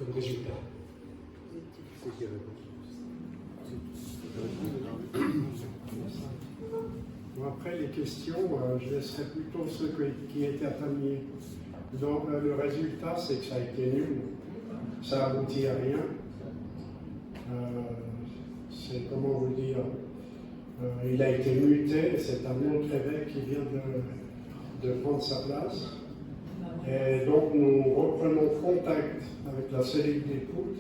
comme résultat. Bon, après les questions, je laisserai plutôt ceux qui étaient à Pamiers. Donc le résultat, c'est que ça a été nul. Ça aboutit à rien. C'est comment vous dire, il a été muté, c'est un autre évêque qui vient de prendre sa place. Et donc nous reprenons contact avec la cellule d'écoute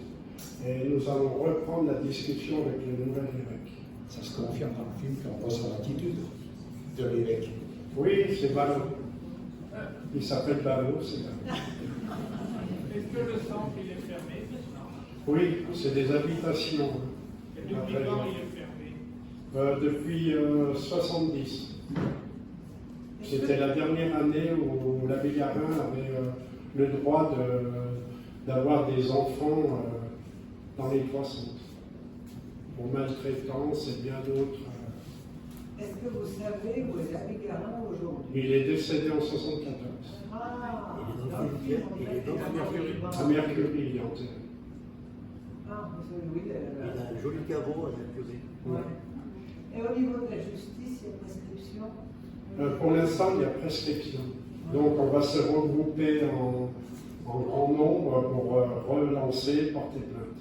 et nous allons reprendre la discussion avec le nouvel évêque. Ça se confirme dans le film qu'on voit son attitude de l'évêque. Oui, c'est Ballot. Il s'appelle Ballot, c'est Ballot. Est-ce que le centre il est fermé maintenant? Oui, c'est des habitations. Et depuis quand il est fermé? Depuis 70. C'était la dernière année où l'abbé Garin avait le droit d'avoir des enfants dans les 3 centres. Pour maltraitance et bien d'autres. Est-ce que vous savez où est l'abbé Garin aujourd'hui? Il est décédé en 74. Ah, Il est dans la Mercury. À Mercury, il est enterré. Ah, monsieur Louis, Il a un joli caveau à Mercury. ouais. Et au niveau de la justice, il y a prescription? Pour l'instant, il y a prescription. Donc, on va se regrouper en grand nombre pour relancer, porter plainte.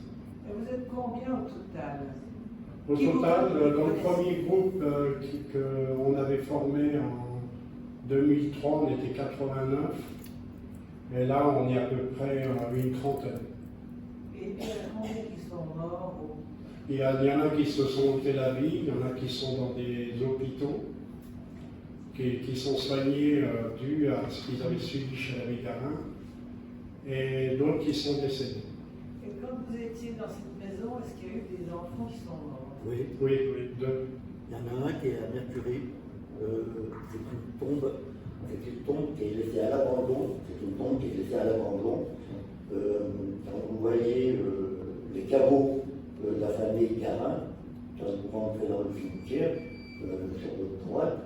Et vous êtes combien au total? Au Qui vous total, connaît? dans le premier groupe qu'on avait formé en 2003, on était 89. Et là, on est à peu près une trentaine. Et il y en a combien qui sont morts? Il y en a qui se sont ôtés la vie, il y en a qui sont dans des hôpitaux, qui sont soignés dû à ce qu'ils avaient subi chez l'abbé Garin, et d'autres qui sont décédés. Et quand vous étiez dans cette maison, est-ce qu'il y a eu des enfants qui sont morts? Oui, Oui, oui, deux. il y en a un qui est à Mercury. C'est une tombe qui est laissée à l'abandon. C'est une tombe qui est laissée à l'abandon. Quand vous voyez les caveaux de la famille Garin, quand vous rentrez dans le cimetière, sur votre droite,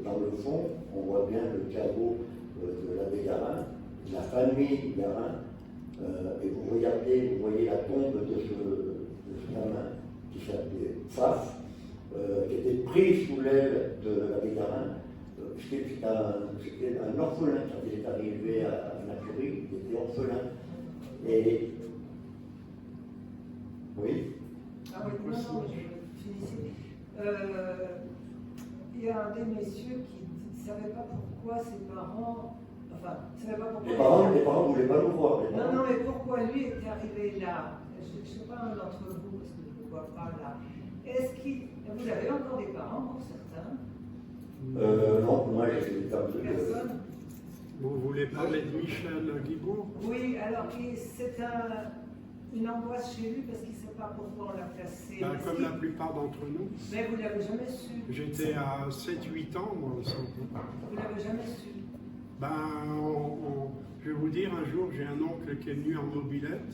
dans le fond, on voit bien le caveau de l'abbé Garin, la famille Garin, et vous regardez, vous voyez la tombe de ce gamin qui s'appelait Pfaff, qui était pris sous l'aile de l'abbé Garin. C'était un orphelin quand il est arrivé à Mercury, il était orphelin. Et oui. Ah oui, non, non, je finis. Il y a un des messieurs qui ne savait pas pourquoi ses parents. Enfin, ne savait pas pourquoi. Les parents ne voulaient pas nous voir. Non, non, mais pourquoi lui est arrivé là? Je ne sais pas un d'entre vous, parce que je ne le vois pas là. Est-ce qu'il. Vous avez encore des parents pour certains? Non, moi j'ai des personnes. Personne? Vous voulez parler de Michel Guibourg? Oui, alors c'est une angoisse chez lui parce qu'il ne sait pas pourquoi on l'a placé. Comme la plupart d'entre nous. Mais vous ne l'avez jamais su. J'étais à 7-8 ans, moi, au centre. Vous ne l'avez jamais su. Je vais vous dire, un jour, j'ai un oncle qui est venu en mobilette.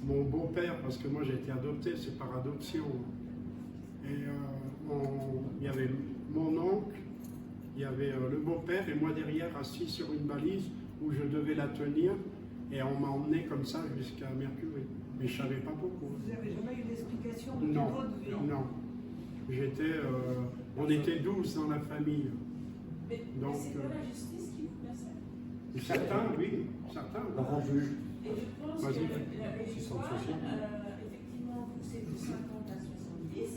Mon beau-père, parce que moi j'ai été adopté, c'est par adoption. Et il y avait mon oncle, il y avait le beau-père et moi derrière assis sur une balise où je devais la tenir et on m'a emmené comme ça jusqu'à Mercury. Mais je ne savais pas pourquoi. Vous n'avez jamais eu d'explication de Non, votre vie? non. On était 12 dans la famille. Mais Donc, c'est pas la justice qui vous place? Certains, oui, certains. Par un juge. Et je pense Vas-y. que l'Étoile, effectivement, c'est de 50 à 70,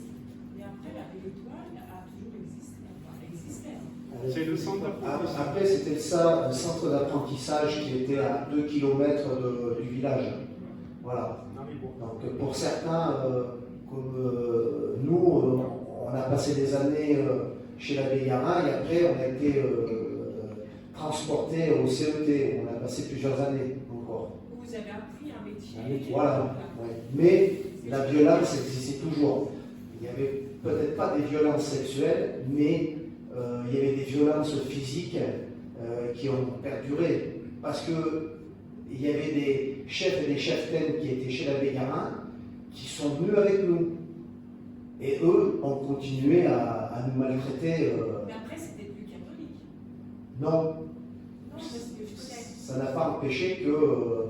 mais après, l'Étoile a toujours existé. Enfin, existait. C'est le centre d'apprentissage. Après, c'était ça, le centre d'apprentissage qui était à 2 km du village. Voilà. Donc pour certains, comme nous, on a passé des années chez l'abbé Garin et après on a été transporté au CET. On a passé plusieurs années encore. Vous avez appris un métier. Voilà. Ouais. Mais la violence existait toujours. Il n'y avait peut-être pas des violences sexuelles, mais il y avait des violences physiques qui ont perduré. Parce que il y avait des chefs et des cheftaines qui étaient chez l'abbé Garin qui sont venus avec nous. Et eux ont continué à nous maltraiter. Mais après, c'était plus catholique. Non, Non, parce que je connais. ça n'a pas empêché que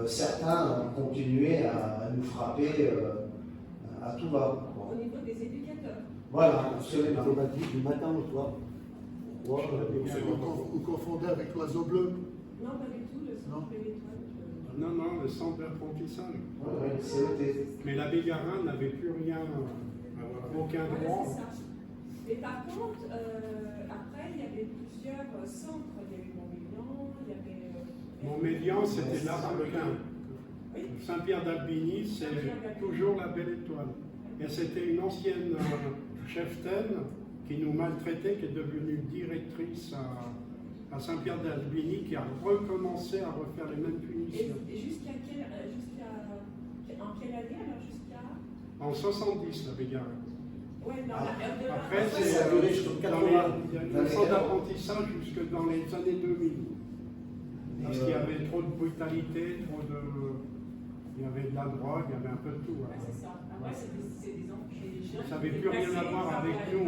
certains ont continué à nous frapper à tout va. Au niveau des éducateurs. Voilà, absolument. Automatique du matin au soir. Vous confondez avec l'oiseau bleu? Non, pas du tout, le centre de l'étoile. Non, non, le centre d'apprentissage. Ouais, le CET. Mais l'abbé Garin n'avait plus rien, aucun Voilà, droit. c'est ça. Et par contre, après, il y avait plusieurs centres. Il y avait Montmélian, il y avait. Montmélian, c'était l'Arlequin. Oui. Saint-Pierre d'Albigny, c'est toujours la Belle Étoile. Et c'était une ancienne cheftaine qui nous maltraitait, qui est devenue directrice à Saint-Pierre d'Albigny, qui a recommencé à refaire les mêmes punitions. Et jusqu'à en quelle année alors jusqu'à. En 70, l'abbé Garin. Ouais, dans la Après, Ça a duré jusqu'en il 80. y a eu un centre d'apprentissage jusque dans les années 2000. Parce qu'il y avait trop de brutalité, il y avait de la drogue, il y avait un peu de tout. Ouais, c'est ça. Après, c'est des jeunes. Ça n'avait plus rien à voir avec nous.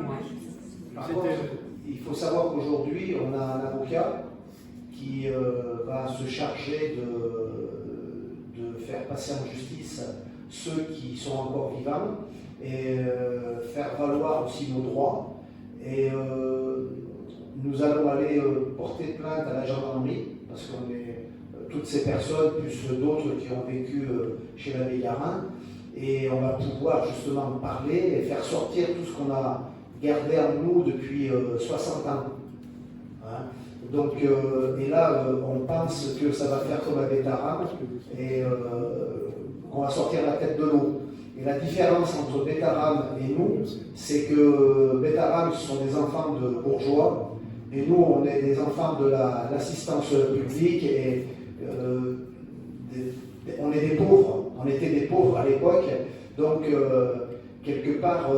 Par contre, il faut savoir qu'aujourd'hui, on a un avocat qui va se charger de faire passer en justice ceux qui sont encore vivants et faire valoir aussi nos droits. Et nous allons aller porter plainte à la gendarmerie, parce qu'on est toutes ces personnes, plus d'autres qui ont vécu chez l'abbé Garin, et on va pouvoir justement parler et faire sortir tout ce qu'on a gardé en nous depuis 60 ans. Hein. Donc, et là, on pense que ça va faire comme à Bétarame, et qu'on va sortir la tête de l'eau. Et la différence entre Bétarame et nous, c'est que Bétarame, ce sont des enfants de bourgeois, et nous, on est des enfants de l'assistance publique, et on est des pauvres. On était des pauvres à l'époque, donc quelque part,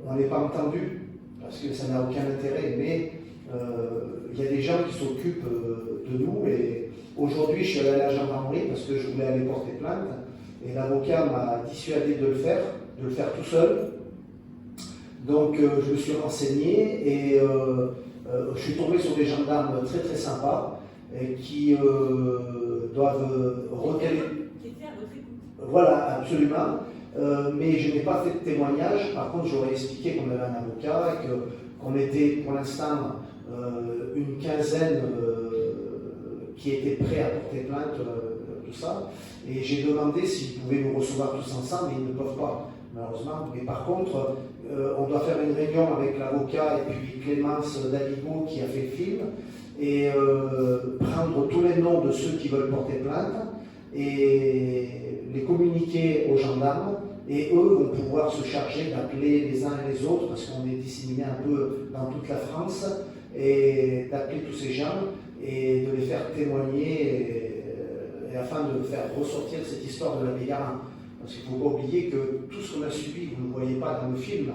on n'est pas entendu, parce que ça n'a aucun intérêt, mais il y a des gens qui s'occupent de nous, et aujourd'hui, je suis allé à la gendarmerie parce que je voulais aller porter plainte, et l'avocat m'a dissuadé de le faire tout seul. Donc je me suis renseigné, et je suis tombé sur des gendarmes très très sympas, et qui doivent requérir. Qui était à votre écoute. Voilà, absolument. Mais je n'ai pas fait de témoignage. Par contre, j'aurais expliqué qu'on avait un avocat et qu'on était pour l'instant une quinzaine qui étaient prêts à porter plainte, tout ça. Et j'ai demandé s'ils pouvaient nous recevoir tous ensemble, mais ils ne peuvent pas, malheureusement. Mais par contre, on doit faire une réunion avec l'avocat et puis Clémence Davigo qui a fait le film, et prendre tous les noms de ceux qui veulent porter plainte et les communiquer aux gendarmes, et eux vont pouvoir se charger d'appeler les uns et les autres, parce qu'on est disséminés un peu dans toute la France, et d'appeler tous ces gens et de les faire témoigner, et afin de faire ressortir cette histoire de l'abbé Garin. Parce qu'il ne faut pas oublier que tout ce qu'on a subi, vous ne le voyez pas dans le film,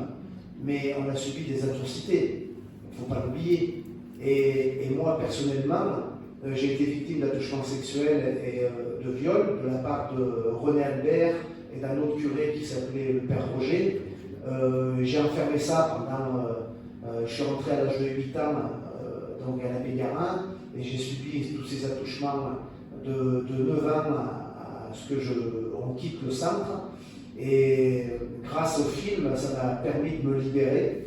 mais on a subi des atrocités, il ne faut pas l'oublier. Et moi, personnellement, j'ai été victime d'attouchement sexuel et de viol de la part de René Albert et d'un autre curé qui s'appelait le Père Roger. J'ai enfermé ça pendant... je suis rentré à l'âge de 8 ans, donc à l'abbé Garin, et j'ai subi tous ces attouchements de 9 ans à ce que on quitte le centre. Et grâce au film, ça m'a permis de me libérer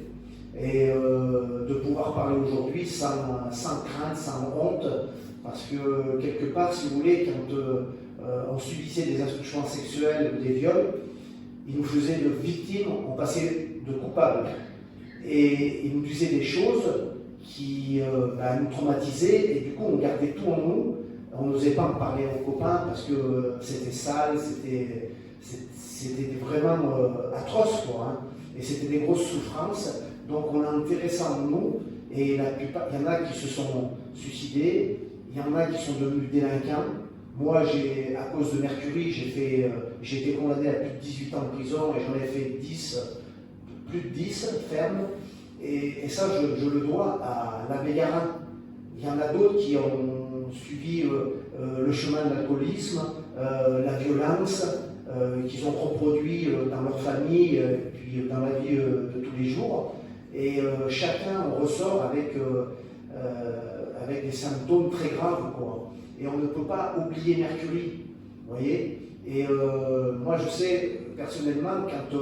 et de pouvoir parler aujourd'hui sans crainte, sans honte, parce que quelque part, si vous voulez, quand on subissait des attouchements sexuels ou des viols, ils nous faisaient de victimes, on passait de coupables. Et ils nous disaient des choses qui nous traumatisaient, et du coup on gardait tout en nous, on n'osait pas en parler aux copains parce que c'était sale, c'était vraiment atroce, quoi, hein. Et c'était des grosses souffrances. Donc on a enterré ça en nous, et la plupart, il y en a qui se sont suicidés, il y en a qui sont devenus délinquants. Moi, à cause de Mercury, j'ai été condamné à plus de 18 ans de prison, et j'en ai fait plus de 10 fermes, et ça je le dois à l'abbé Garin. Il y en a d'autres qui ont suivi le chemin de l'alcoolisme, la violence, qu'ils ont reproduit dans leur famille, et puis dans la vie de tous les jours. Et chacun on ressort avec des symptômes très graves, quoi. Et on ne peut pas oublier Mercury. Vous voyez? Et moi, je sais, personnellement, quand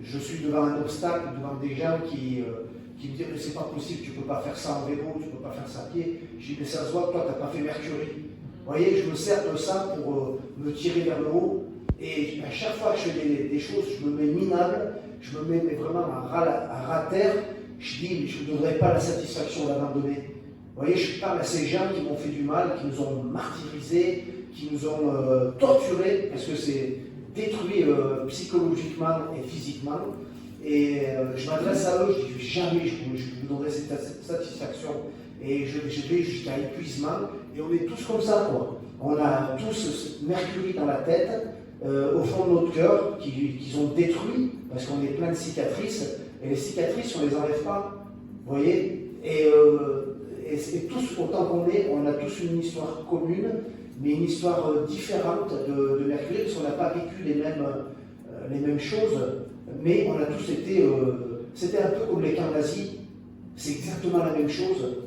je suis devant un obstacle, devant des gens qui me disent c'est pas possible, tu peux pas faire ça en vélo, tu peux pas faire ça à pied, je dis mais ça se voit que toi, tu n'as pas fait Mercury. Vous voyez, je me sers de ça pour me tirer vers le haut. Et à chaque fois que je fais des choses, je me mets minable, je me mets vraiment à ras terre. Je dis, mais je ne donnerai pas la satisfaction d'abandonner. Vous voyez, je parle à ces gens qui m'ont fait du mal, qui nous ont martyrisés, qui nous ont torturés, parce que c'est détruit psychologiquement et physiquement. Et je m'adresse à eux, je dis jamais je vous donnerai cette satisfaction. Et je vais jusqu'à épuisement. Et on est tous comme ça, quoi. On a tous ce Mercury dans la tête, au fond de notre cœur, qu'ils ont détruit, parce qu'on est plein de cicatrices. Et les cicatrices, on ne les enlève pas. Vous voyez? Et tous, autant qu'on est, on a tous une histoire commune, mais une histoire différente de Mercury, parce qu'on n'a pas vécu les mêmes choses, mais on a tous été... c'était un peu comme les camps nazis, c'est exactement la même chose.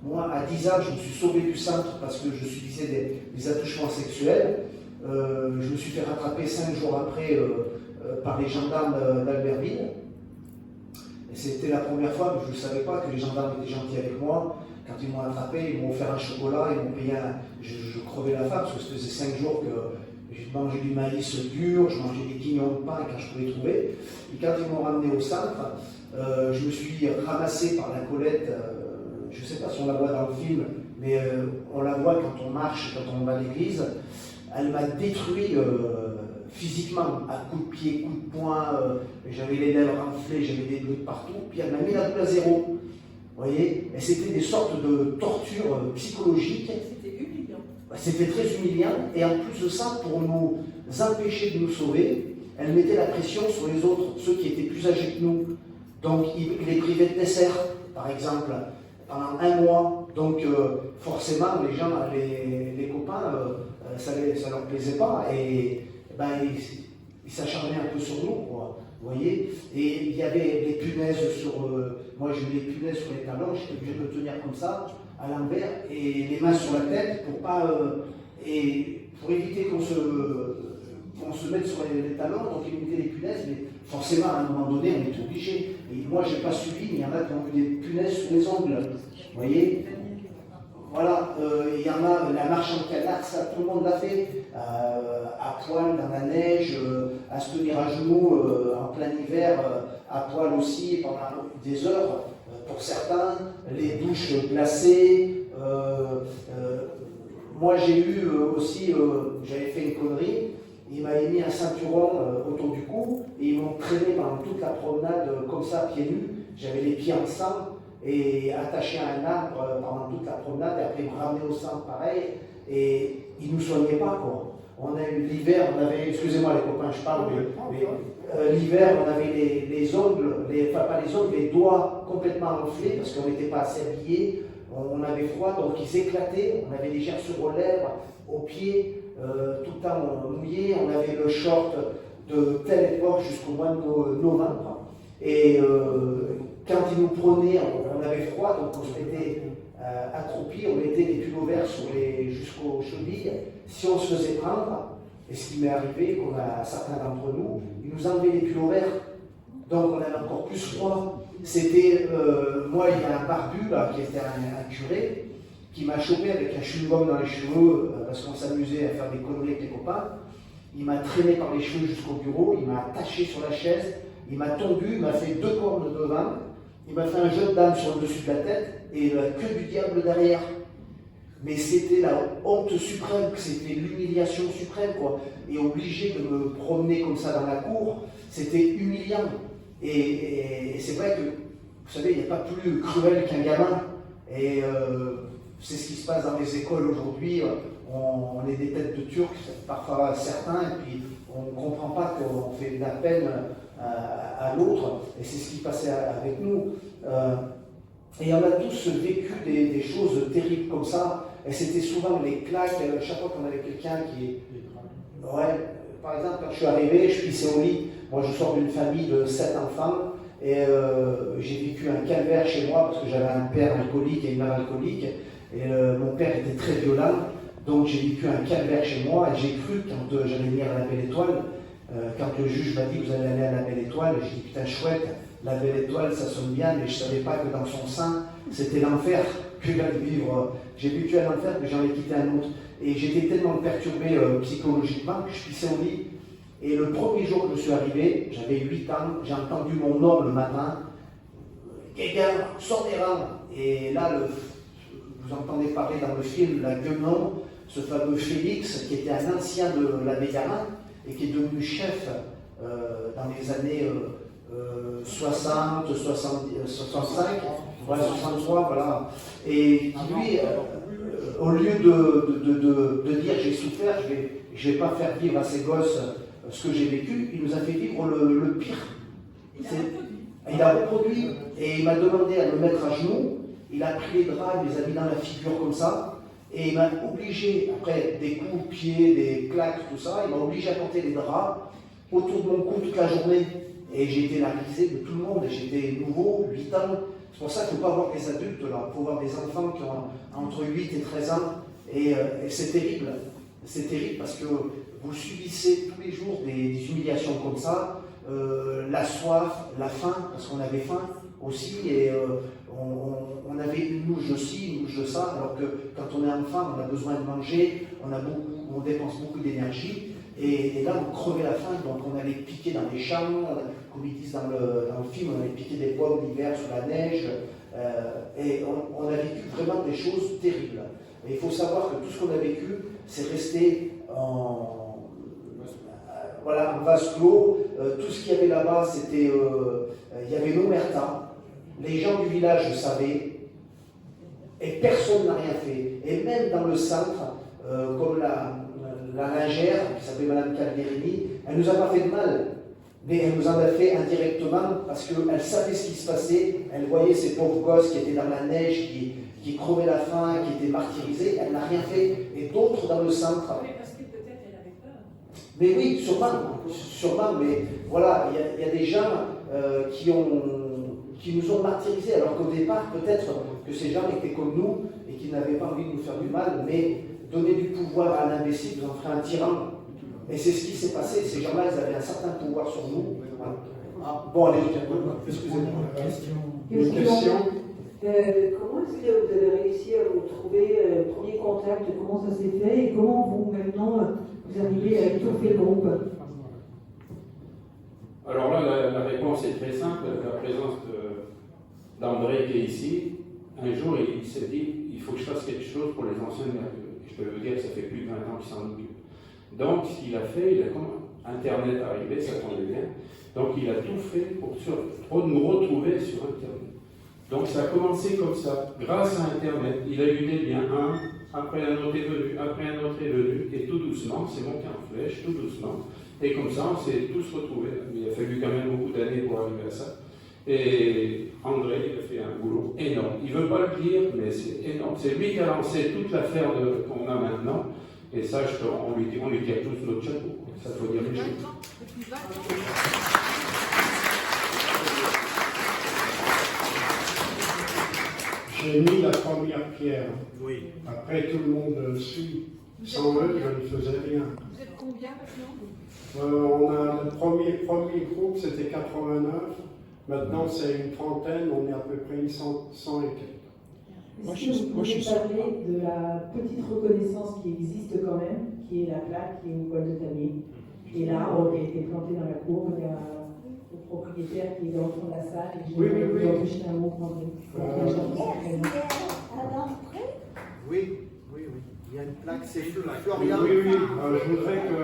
Moi, à 10 ans, je me suis sauvé du centre parce que je subissais des attouchements sexuels. Je me suis fait rattraper 5 jours après par les gendarmes d'Albertville. Et c'était la première fois, mais je ne savais pas que les gendarmes étaient gentils avec moi. Quand ils m'ont attrapé, ils m'ont offert un chocolat, ils m'ont payé je crevais la faim parce que ça faisait 5 jours que j'ai mangé du maïs dur, je mangeais des quignons de pain quand je pouvais trouver. Et quand ils m'ont ramené au centre, je me suis ramassé par la Colette. Je ne sais pas si on la voit dans le film, mais on la voit quand on marche, quand on va à l'église. Elle m'a détruit physiquement, à coups de pied, coups de poing, j'avais les lèvres enflées, j'avais des bleus de partout, puis elle m'a mis la boule à zéro. Vous voyez? Et c'était des sortes de tortures psychologiques. C'était humiliant. C'était très humiliant, et en plus de ça, pour nous empêcher de nous sauver, elle mettait la pression sur les autres, ceux qui étaient plus âgés que nous. Donc, il les privait de dessert, par exemple, pendant 1 mois. Donc, forcément, les gens, les copains, ça leur plaisait pas, et ben, ils s'acharnaient un peu sur nous, quoi. Vous voyez? Et il y avait des punaises sur... moi, j'ai eu des punaises sur les talons, j'étais obligé de me tenir comme ça, à l'envers, et les mains sur la tête, pour pas... et pour éviter qu'on se mette sur les talons, donc ils mettaient des punaises, mais forcément, à un moment donné, on est obligé. Et moi, je n'ai pas suivi, mais il y en a qui ont eu des punaises sur les ongles. Vous voyez? Voilà, il y en a, la marche en canard, ça, tout le monde l'a fait, à poil dans la neige, à se tenir à genoux en plein hiver, à poil aussi pendant des heures, pour certains, les douches glacées. Moi j'ai eu aussi, j'avais fait une connerie, ils m'avaient mis un ceinturon autour du cou et ils m'ont traîné pendant toute la promenade comme ça, pieds nus, j'avais les pieds en sang. Et attaché à un arbre pendant toute la promenade, et après ils me ramenaient au centre pareil, et ils ne nous soignaient pas, quoi. On a eu l'hiver, on avait, excusez-moi les copains, je parle, mais l'hiver, on avait les ongles, enfin pas les ongles, les doigts complètement enflés, parce qu'on n'était pas assez habillés, on avait froid, donc ils éclataient, on avait des gerçures aux lèvres, aux pieds, tout le temps mouillé, on avait le short de telle époque jusqu'au mois de novembre, et quand ils nous prenaient, on avait froid, donc on se mettait accroupis, on mettait des pulls verts jusqu'aux chevilles. Si on se faisait prendre, et ce qui m'est arrivé, qu'on a certains d'entre nous, ils nous enlevaient les pulls verts, donc on avait encore plus froid. C'était, moi, il y a un barbu là, qui était un curé, qui m'a chopé avec un chewing-gum dans les cheveux, parce qu'on s'amusait à faire des conneries avec les copains. Il m'a traîné par les cheveux jusqu'au bureau, il m'a attaché sur la chaise, il m'a tondu, il m'a fait 2 cornes devant. Il m'a fait un jeu de dame sur le dessus de la tête et la queue du diable derrière. Mais c'était la honte suprême, c'était l'humiliation suprême, quoi. Et obligé de me promener comme ça dans la cour, c'était humiliant. Et c'est vrai que, vous savez, il n'y a pas plus cruel qu'un gamin. Et c'est ce qui se passe dans les écoles aujourd'hui. On est des têtes de Turcs, parfois certains, et puis on ne comprend pas qu'on fait de la peine à l'autre, et c'est ce qui passait avec nous. Et on a tous vécu des choses terribles comme ça, et c'était souvent les claques, chaque fois qu'on avait quelqu'un qui... Ouais, par exemple, quand je suis arrivé, je pissais au lit. Moi, je sors d'une famille de 7 enfants, et j'ai vécu un calvaire chez moi, parce que j'avais un père alcoolique et une mère alcoolique, et mon père était très violent. Donc j'ai vécu un calvaire chez moi et j'ai cru quand j'allais venir à la Belle Étoile, quand le juge m'a dit que vous allez aller à la Belle Étoile, j'ai dit putain chouette, la Belle Étoile ça sonne bien, mais je ne savais pas que dans son sein c'était l'enfer que j'allais vivre. J'ai vécu un enfer que j'en ai quitté un autre. Et j'étais tellement perturbé psychologiquement que je pissais au lit. Et le premier jour que je suis arrivé, j'avais 8 ans, j'ai entendu mon nom le matin, quelqu'un sort des rangs. Et là, vous entendez parler dans le film La Guenon, ce fameux Félix qui était un ancien de l'abbé Garin et qui est devenu chef dans les années 60, 65, ouais, 63, voilà. Et qui lui, au lieu de dire j'ai souffert, je ne vais pas faire vivre à ces gosses ce que j'ai vécu, il nous a fait vivre le pire. Il a reproduit et il m'a demandé à me mettre à genoux. Il a pris les draps, il les a mis dans la figure comme ça, et il m'a obligé, après des coups de pied, des claques, tout ça, il m'a obligé à porter les draps autour de mon cou toute la journée. Et j'ai été la risée de tout le monde, et j'étais nouveau, 8 ans. C'est pour ça qu'il ne faut pas voir des adultes là, il faut voir des enfants qui ont entre 8 et 13 ans, et c'est terrible. C'est terrible parce que vous subissez tous les jours des humiliations comme ça, la soif, la faim, parce qu'on avait faim aussi, et on avait une louche de ci, une louche de ça, alors que quand on est enfant, on a besoin de manger, on dépense beaucoup d'énergie, et là on crevait la faim, donc on allait piquer dans les champs, comme ils disent dans le film, on allait piquer des pommes l'hiver sous la neige, et on a vécu vraiment des choses terribles. Et il faut savoir que tout ce qu'on a vécu, c'est resté en vase clos. Tout ce qu'il y avait là-bas, c'était, il y avait l'omerta. Les gens du village le savaient, et personne n'a rien fait. Et même dans le centre, comme la lingère, qui s'appelait Madame Calderini, elle nous a pas fait de mal, mais elle nous en a fait indirectement, parce qu'elle savait ce qui se passait, elle voyait ces pauvres gosses qui étaient dans la neige, qui crevaient la faim, qui étaient martyrisés, elle n'a rien fait. Et d'autres dans le centre. Oui, parce que peut-être elle avait peur. Mais oui, sûrement, mais voilà, il y a des gens qui nous ont martyrisés, alors qu'au départ, peut-être que ces gens étaient comme nous et qui n'avaient pas envie de nous faire du mal, mais donner du pouvoir à un imbécile vous en ferait un tyran. Et c'est ce qui s'est passé, ces gens-là, ils avaient un certain pouvoir sur nous. Bon, allez, excusez-moi. Une question. Comment est-ce que vous avez réussi à vous trouver le premier contact? Comment ça s'est fait et comment vous, maintenant, vous arrivez à étoffer le groupe? Alors là, la réponse est très simple. La présence d'André qui est ici, un jour, il s'est dit, il faut que je fasse quelque chose pour les anciens nerveux. Je peux vous dire que ça fait plus de 20 ans qu'ils s'en occupent. Donc, ce qu'il a fait, Internet arrivé, ça tombait bien. Donc, il a tout fait pour nous retrouver sur Internet. Donc, ça a commencé comme ça, grâce à Internet. Il a eu des liens, après un autre est venu, après un autre est venu, et tout doucement, c'est monté en flèche, tout doucement. Et comme ça, on s'est tous retrouvés. Il a fallu quand même beaucoup d'années pour arriver à ça. Et André, il a fait un boulot énorme. Il ne veut pas le dire, mais c'est énorme. C'est lui qui a lancé toute l'affaire qu'on a maintenant. Et ça, on lui tire tous notre chapeau. Ça faut dire les choses. J'ai mis la première pierre. Oui. Après, tout le monde suit. Sans eux, je ne faisais rien. Vous êtes combien maintenant? On a le premier groupe, c'était 89. Maintenant, c'est une trentaine. On est à peu près 100 et quelques. Est-ce que vous pouvez parler de la petite reconnaissance qui existe quand même, qui est la plaque, qui est une poêle de tamier, qui est l'arbre qui a été planté dans la cour, il y a le propriétaire qui est dans le fond de la salle, et je vais vous empêcher un mot pour Oui. Il y a une plaque, c'est Florian. Oui. Je voudrais que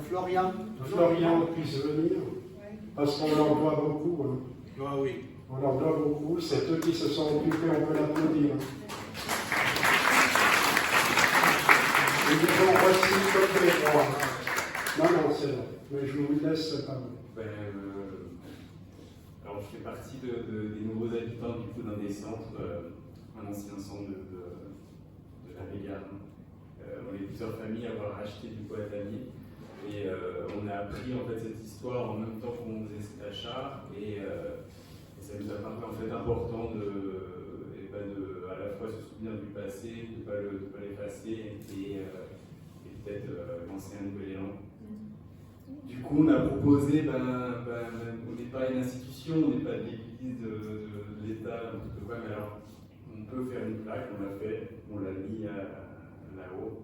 Florian puisse venir, parce qu'on leur doit beaucoup. Hein. Ah oui. On leur doit beaucoup, c'est eux qui se sont occupés, on peut l'applaudir. Ils nous ont reçus comme les rois. Non, c'est vrai, mais je vous laisse parler. Alors, je fais partie des nouveaux habitants du coup d'un des centres, un ancien centre de la Végare. On est plusieurs familles à avoir acheté du coup à Tamier. Et on a appris en fait cette histoire en même temps qu'on faisait cet achat. Et ça nous a paru en fait important à la fois se souvenir du passé, de ne pas l'effacer et peut-être lancer un nouvel élan. Du coup, on a proposé, on n'est pas une institution, on n'est pas de l'église, de l'État, n'importe quoi, mais alors on peut faire une plaque, on l'a fait, on l'a mis là-haut,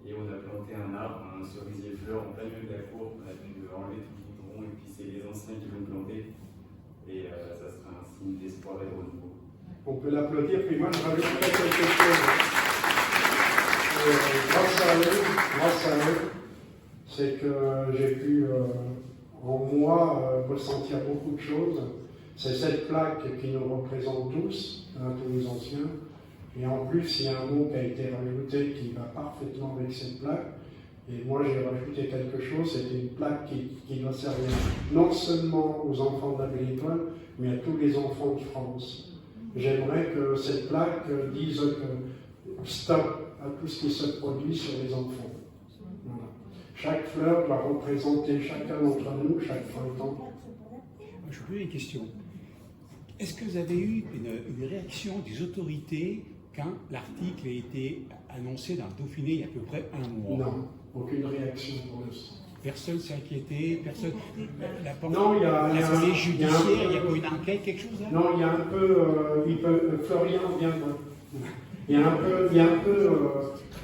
et on a planté un arbre, un cerisier fleur en plein milieu de la cour, on a pu enlever tout le goudron, et puis c'est les anciens qui l'ont planté, et ça sera un signe d'espoir et de renouveau. On peut l'applaudir, puis moi je rajouterai quelque chose. Grâce à eux, c'est que j'ai pu en moi ressentir beaucoup de choses. C'est cette plaque qui nous représente tous, tous les anciens. Et en plus, il y a un mot qui a été rajouté qui va parfaitement avec cette plaque. Et moi, j'ai rajouté quelque chose, c'était une plaque qui doit servir non seulement aux enfants de la Belle Étoile, mais à tous les enfants de France. J'aimerais que cette plaque dise que stop à tout ce qui se produit sur les enfants. Voilà. Chaque fleur doit représenter chacun d'entre nous, chaque printemps. Je vous pose une question. Est-ce que vous avez eu une réaction des autorités quand l'article a été annoncé dans le Dauphiné il y a à peu près un mois? Non, aucune réaction pour l'instant. Personne s'est inquiété, personne. La police judiciaire, il n'y a pas une enquête, quelque chose là? Non, il y a un peu. Florian vient de. Il y a un peu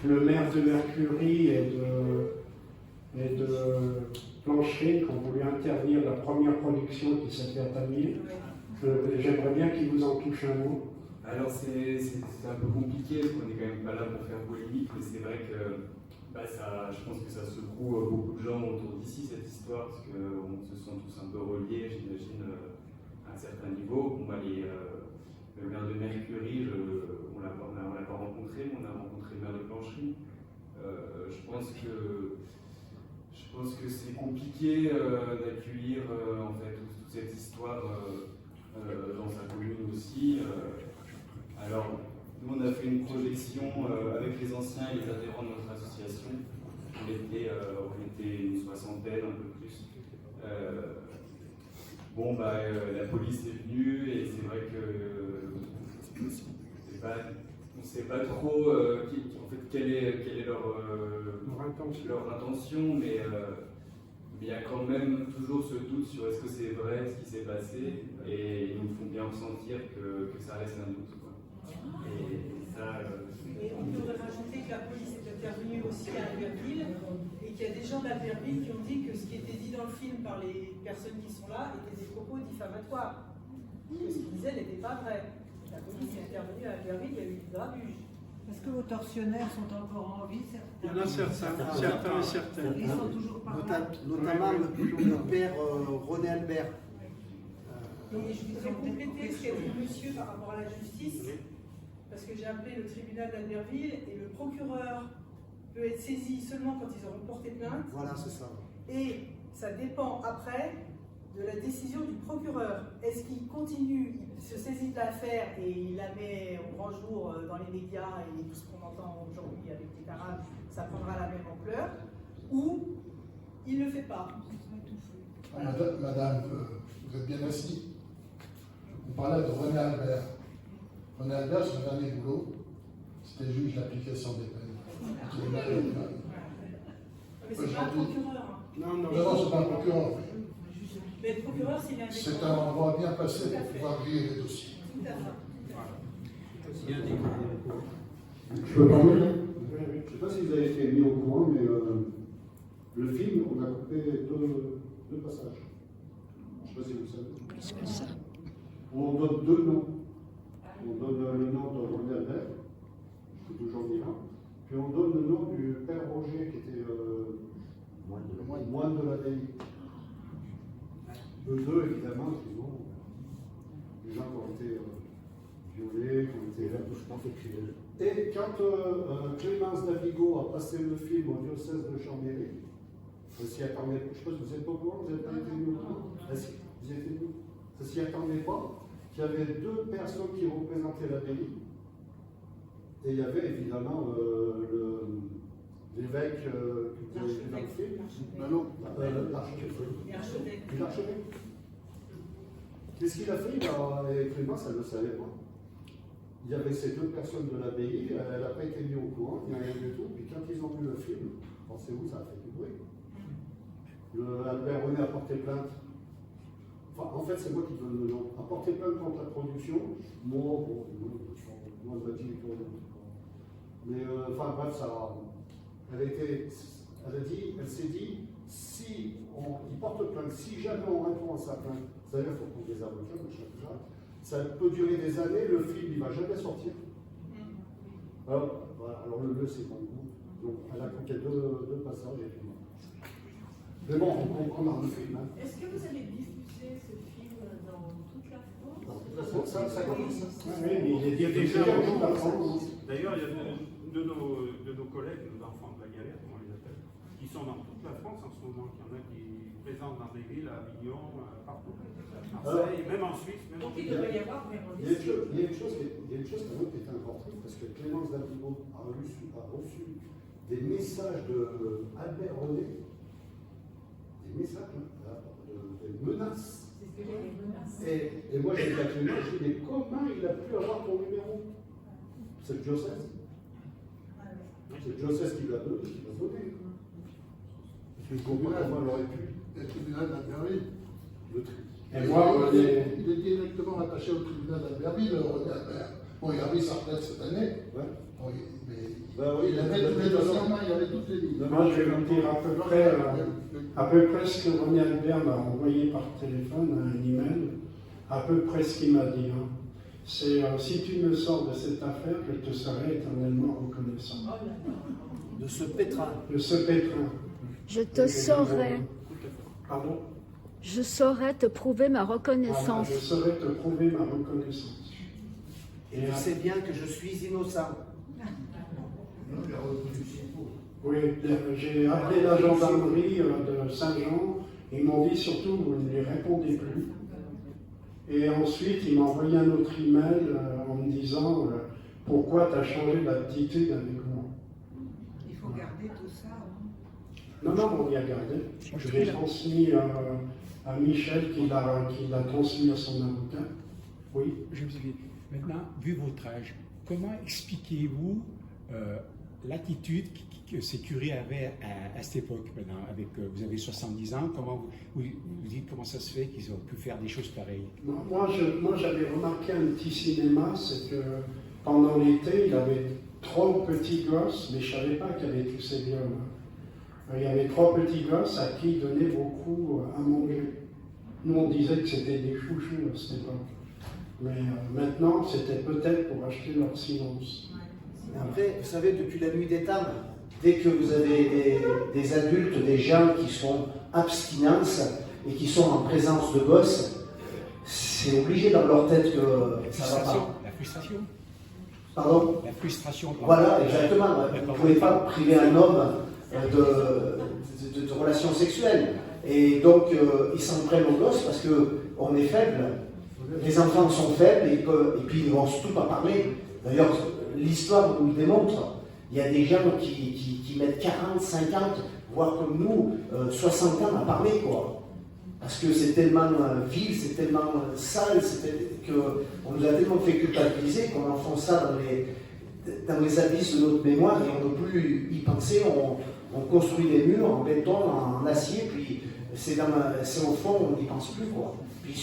le maire de Mercury et de Plancherine qui ont voulu interdire la première production qui s'est faite à Tamier. J'aimerais bien qu'il vous en touche un mot. Alors c'est un peu compliqué parce qu'on n'est quand même pas là pour faire polémique, mais c'est vrai que je pense que ça secoue beaucoup de gens autour d'ici cette histoire parce qu'on se sent tous un peu reliés, j'imagine, à un certain niveau. Bon, le maire de Mercury, on ne l'a pas rencontré, mais on a rencontré le maire de Plancherie. Je pense que c'est compliqué d'accueillir en fait toute cette histoire dans sa commune aussi. Alors, nous on a fait une projection avec les anciens et les adhérents de notre association. On était une soixantaine, un peu plus. La police est venue et c'est vrai que on ne sait pas trop quelle est leur intention, mais il y a quand même toujours ce doute sur est-ce que c'est vrai ce qui s'est passé, et ils nous font bien ressentir que ça reste un doute. Et ça. Et on pourrait rajouter que la police est intervenue aussi à Albertville et qu'il y a des gens d'Albertville qui ont dit que ce qui était dit dans le film par les personnes qui sont là étaient des propos diffamatoires. Que ce qu'ils disaient n'était pas vrai. La police est intervenue à Albertville, il y a eu du grabuge. Est-ce que vos tortionnaires sont encore en vie? Il y en a certains et certaines. Ils sont toujours pas là. Notamment le père René Albert. Et je voudrais compléter ce qu'a dit monsieur par rapport à la justice, parce que j'ai appelé le tribunal d'Albertville et le procureur peut être saisi seulement quand ils auront porté plainte. Voilà, c'est ça. Et ça dépend après de la décision du procureur. Est-ce qu'il continue, il se saisit de l'affaire et il la met au grand jour dans les médias et tout ce qu'on entend aujourd'hui avec les Arabes, ça prendra la même ampleur, ou il ne le fait pas? Madame, vous êtes bien assise. On parlait de René Albert. René Albert, son dernier boulot, c'était juge d'application des peines. Mais c'est pas un procureur. Non, c'est pas un procureur. Mais le procureur, s'il est indépendant. C'est un endroit bien placé pour pouvoir griller les dossiers. Tout à fait. Je peux parler? Je ne sais pas si vous avez été mis au courant, mais le film, on a coupé deux passages. Je ne sais pas si vous le savez. Qu'est-ce que ça? On donne deux noms. On donne le nom de René Albert, qui est toujours vivant, puis on donne le nom du père Roger, qui était moine de l'abbaye. Eux deux, évidemment, des gens qui ont été violés, qui ont été accouchements sexuels. Et quand Clémence Davigo a passé le film au diocèse de Chambéry, ça s'y attendait, je ne sais pas si vous êtes pas au courant, vous n'êtes pas été mis au courant. Vous étiez nous. Ça s'y attendait pas, qu'il y avait deux personnes qui représentaient l'abbaye, et il y avait évidemment l'évêque qui vous avez vu dans le film. L'archevêque. Qu'est-ce qu'il a fait? Et Clémence, elle ne le savait pas. il y avait ces deux personnes de l'abbaye, elle n'a pas été mise au courant, il n'y a rien du tout. Puis quand ils ont vu le film, pensez-vous, ça a fait du bruit. Albert René a porté plainte. Enfin, en fait, c'est moi qui donne le nom. A porté plainte contre la production. Moi, je me dis que. Mais enfin, bref, ça. Elle s'est dit, si il porte plainte, si jamais on répond à sa plainte, c'est-à-dire qu'il faut prendre des avocats, machin, ça peut durer des années, le film, il ne va jamais sortir. Alors, voilà, alors le c'est pas le goût. Donc, elle a coupé deux passages et puis. Mais bon, on comprend le film. Hein. Est-ce que vous allez diffuser ce film dans toute la France? Ça commence. Oui, mais il est déjà en toute la France. D'ailleurs, il y a de nos collègues, nos enfants de la galère, comme on les appelle, qui sont dans toute la France en ce moment. Il y en a qui présentent dans des villes, à Avignon, partout. Marseille, même en Suisse. Même donc il devrait y avoir vraiment des films. Il y a une chose quand même qui est importante, parce que Clémence Davigo a reçu des messages de Albert René, des messages, des menaces. Et moi j'ai dit à Clémence, je dis, mais comment il a pu avoir ton numéro? C'est le diocèse. C'est le diocèse qui l'a donné. Parce que je comprends comment elle aurait pu. Le tribunal d'Albertville. Et moi, il est directement attaché au tribunal d'Albertville, René Albert. Bon, il a pris sa retraite cette année. Ouais. Bon, mais il avait tous les dossiers en main, il avait toutes les lignes. Moi, je vais vous dire à peu près ce que René Albert m'a envoyé par téléphone, un email, à peu près ce qu'il m'a dit. Hein. C'est si tu me sors de cette affaire, je te serai éternellement reconnaissant. De ce pétrin. De ce pétrin. Je te saurai. Pardon? Je saurai te prouver ma reconnaissance. Voilà, je saurai te prouver ma reconnaissance. Et tu sais bien que je suis innocent. Oui, j'ai appelé la gendarmerie de Saint-Jean. Ils m'ont dit surtout, vous ne lui répondez plus. Et ensuite, il m'a envoyé un autre email en me disant pourquoi tu as changé d'attitude avec moi. Il faut garder tout ça. Non, on y a gardé. Je l'ai transmis à Michel qui l'a transmis à son avocat. Oui. Je vous dis, maintenant, vu votre âge, comment expliquez-vous l'attitude que Sécurité avait à cette époque maintenant, avec, vous avez 70 ans, comment vous dites comment ça se fait qu'ils ont pu faire des choses pareilles? Moi j'avais remarqué un petit cinéma, c'est que pendant l'été, il avait 3 petits gosses, mais je ne savais pas qu'il y avait tous ces viols. Il y avait 3 petits gosses à qui il donnait beaucoup à manger. Nous on disait que c'était des chouchous à cette époque. Mais maintenant, c'était peut-être pour acheter leur silence. Après, vous savez, depuis la nuit des temps, dès que vous avez des adultes, des gens qui sont abstinence et qui sont en présence de gosses, c'est obligé dans leur tête que ça va pas. La frustration. Pardon? La frustration. Voilà, exactement. Vous ne pouvez pas priver un homme de relations sexuelles. Et donc, ils s'en prennent aux gosses parce qu'on est faible. Les enfants sont faibles et puis ils ne vont surtout pas parler. D'ailleurs, l'histoire nous le démontre. Il y a des gens qui mettent 40, 50, voire comme nous, 60 ans à parler, quoi. Parce que c'est tellement vil, c'est tellement sale, qu'on nous a tellement fait culpabiliser qu'on enfonce ça dans les abysses de notre mémoire et on ne peut plus y penser. On construit des murs en béton, en acier, puis c'est au fond, on n'y pense plus, quoi. Puis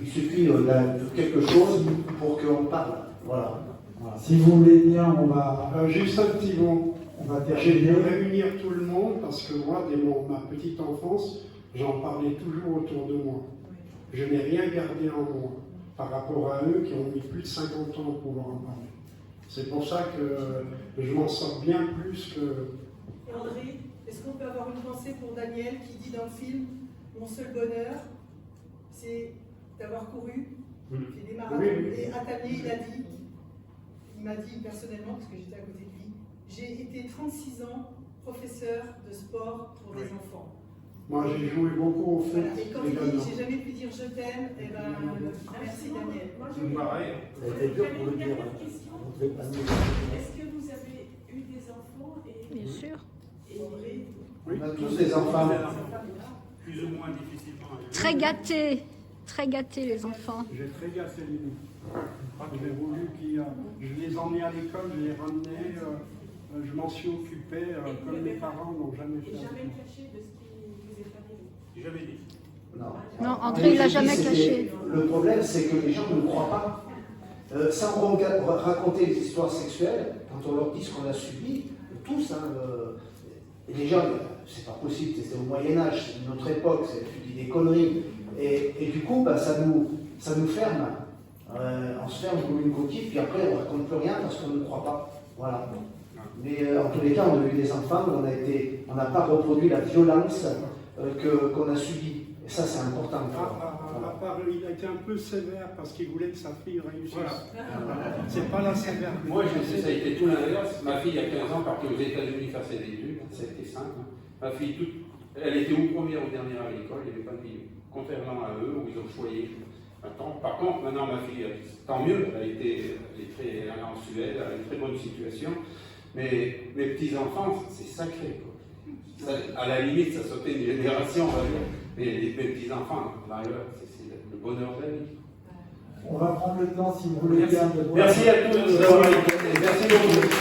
il suffit de quelque chose pour qu'on parle. Voilà. Si vous voulez bien, on va... juste un petit mot. On va J'ai dû terminer. réunir tout le monde parce que moi, dès ma petite enfance, j'en parlais toujours autour de moi. Je n'ai rien gardé en moi par rapport à eux qui ont mis plus de 50 ans pour pouvoir en parler. C'est pour ça que je m'en sors bien plus que... Et André, est-ce qu'on peut avoir une pensée pour Daniel qui dit dans le film « Mon seul bonheur, c'est d'avoir couru, fait des marathons. » Et Atelier, il m'a dit personnellement, parce que j'étais à côté de lui, j'ai été 36 ans professeur de sport pour des enfants. Moi, j'ai joué beaucoup au foot. Voilà. Et quand il dit « j'ai jamais pu dire je t'aime », eh ben, merci Daniel. Moi, pareil. une dernière question. Est-ce que vous avez eu des enfants et... Bien sûr. Oui, on a tous des enfants. Plus ou moins difficilement. Très gâtés. très gâtés, les enfants. J'ai très gâté Lily. J'ai voulu je les emmenais à l'école, je les ramenais, je m'en suis occupé, comme mes parents n'ont jamais fait. Jamais caché de ce qui vous est arrivé. Jamais dit. Non, André, il l'a jamais caché. Le problème, c'est que les gens ne croient pas. Sans raconter les histoires sexuelles, quand on leur dit ce qu'on a subi, tous, les gens, c'est pas possible, c'était au Moyen-Âge, c'est une autre époque, tu dis des conneries. Et du coup, ça nous ferme. On se ferme comme une coquille, puis après, on ne raconte plus rien parce qu'on ne croit pas. Voilà. Mais en tous les cas, on a eu des enfants où on n'a pas reproduit la violence qu'on a subie. Et ça, c'est important. À part, il a été un peu sévère parce qu'il voulait que sa fille réussisse. Voilà. C'est pas la sévère. Moi, je sais, ça a été tout l'inverse. Ma fille, il y a 15 ans, partie aux États-Unis faire ses études. Ça a été simple. Ma fille, elle était ou première ou dernière à l'école, il n'y avait pas de milieu. Contrairement à eux, où ils ont choyé. Par contre, maintenant, ma fille, tant mieux, elle est en Suède, elle a une très bonne situation. Mais mes petits-enfants, c'est sacré, quoi. Ça, à la limite, ça sautait une génération, on va dire. Mais les petits-enfants, c'est le bonheur de la vie. On va prendre le temps, si vous voulez bien, de voir. Merci à tous d'avoir été. Merci beaucoup.